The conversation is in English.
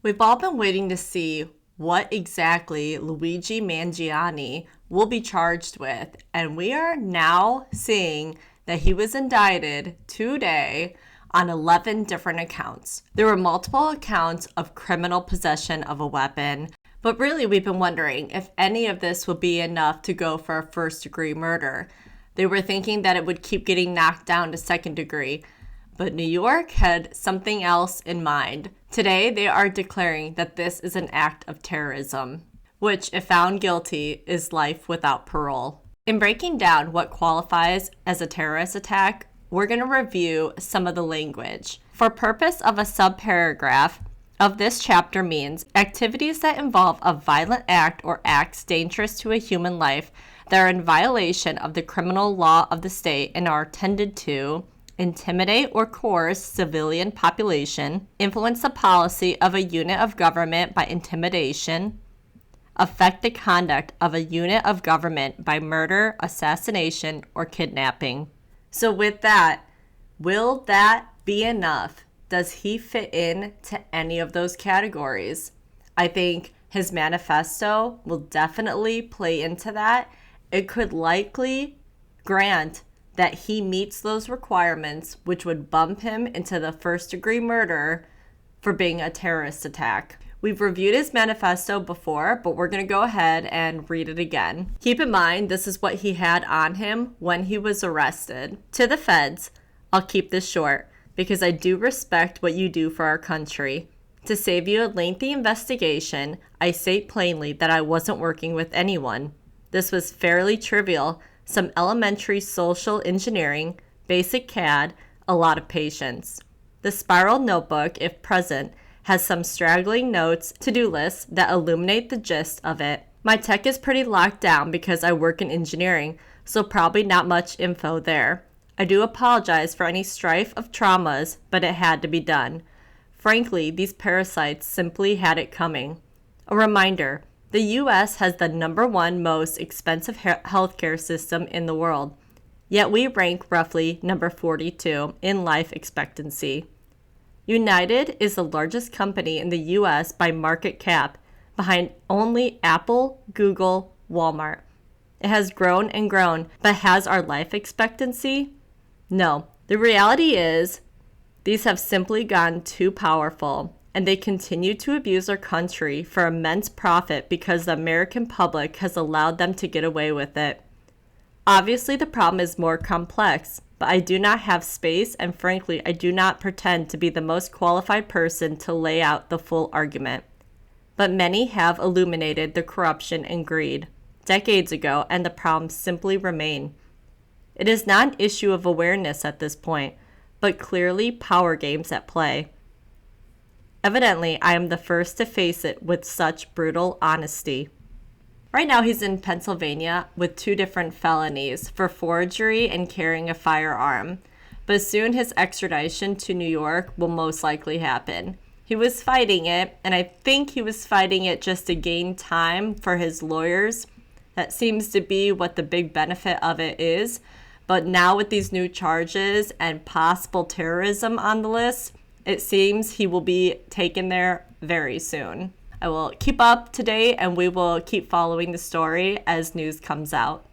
We've all been waiting to see what exactly Luigi Mangione will be charged with, and we are now seeing that he was indicted today on 11 different accounts. There were multiple accounts of criminal possession of a weapon, but really we've been wondering if any of this would be enough to go for a first-degree murder. They were thinking that it would keep getting knocked down to second degree, but New York had something else in mind. Today, they are declaring that this is an act of terrorism, which, if found guilty, is life without parole. In breaking down what qualifies as a terrorist attack, we're going to review some of the language. For purpose of a subparagraph of this chapter means activities that involve a violent act or acts dangerous to a human life that are in violation of the criminal law of the state and are intended to intimidate or coerce civilian population, influence the policy of a unit of government by intimidation, affect the conduct of a unit of government by murder, assassination, or kidnapping. So with that, will that be enough? Does he fit in to any of those categories? I think his manifesto will definitely play into that. It could likely grant that he meets those requirements, which would bump him into the first-degree murder for being a terrorist attack. We've reviewed his manifesto before, but we're going to go ahead and read it again. Keep in mind, this is what he had on him when he was arrested. To the feds, I'll keep this short because I do respect what you do for our country. To save you a lengthy investigation, I state plainly that I wasn't working with anyone. This was fairly trivial. Some elementary social engineering, basic CAD, a lot of patience. The spiral notebook, if present, has some straggling notes, to-do lists that illuminate the gist of it. My tech is pretty locked down because I work in engineering, so probably not much info there. I do apologize for any strife of traumas, but it had to be done. Frankly, these parasites simply had it coming. A reminder, the U.S. has the #1 most expensive healthcare system in the world, yet we rank roughly number 42 in life expectancy. United is the largest company in the U.S. by market cap, behind only Apple, Google, Walmart. It has grown and grown, but has our life expectancy? No. The reality is, these have simply gotten too powerful, and they continue to abuse our country for immense profit because the American public has allowed them to get away with it. Obviously, the problem is more complex, but I do not have space, and frankly, I do not pretend to be the most qualified person to lay out the full argument. But many have illuminated the corruption and greed decades ago, and the problems simply remain. It is not an issue of awareness at this point, but clearly power games at play. Evidently, I am the first to face it with such brutal honesty. Right now, he's in Pennsylvania with 2 different felonies for forgery and carrying a firearm. But soon his extradition to New York will most likely happen. He was fighting it, and I think he was fighting it just to gain time for his lawyers. That seems to be what the big benefit of it is. But now with these new charges and possible terrorism on the list, it seems he will be taken there very soon. I will keep up to date and we will keep following the story as news comes out.